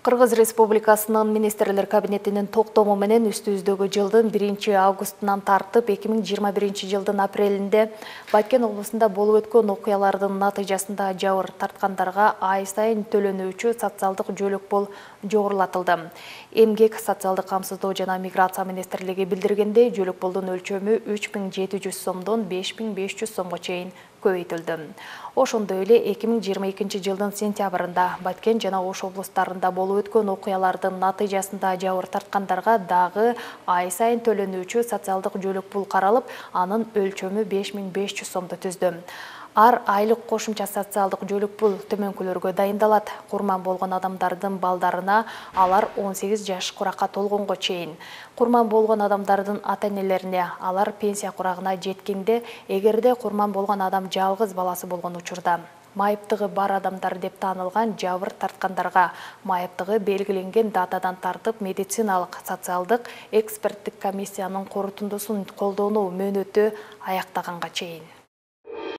Кыргыз Республикасынын министрлер кабинетинин токтому менен үстүбүздөгү жылдын 1-августунан тартып 2021 жылдын апрелинде Баткен облусунда болуп өткөн окуялардын натыйжасында жабыр тарткандарга ай сайын төлөнүүчү социалдык жөлөк пул жогорулатылды. Эмгек, социалдык камсыздоо жана миграция министрлиги билдиргендей, жөлөк пулдун өлчөмү 3700 сомдон 5500 сомго чейин көбөйтүлдү. Ошондой эле 2022 жылдын сентябрында Баткен жана Ош облустарында болуп өткөн окуялардын натыйжасында жабыр тарткандарга дагы ай сайын төлөнүүчү социалдык жөлөк пул каралып, анын өлчөмү 5500 сомду түздү. Ар айлык кошумча социалдык жөлөк пул төмөнкүлөргө дайындалат. Курман болгон адамдардын балдарына алар 18 жаш куракка толгонго чейин. Курман болгон адамдардын ата-энелерине алар пенсия курагына жеткенде, эгерде курман болгон адам жалгыз баласы болгон учурда. Майыптыгы бар адамдар деп таанылган жабыр тарткандарга майыптыгы белгиленген датадан тартып медициналык, социалдык, эксперттик комиссиянын корутундусун колдонуу мөөнөтү аяктаганга чейин.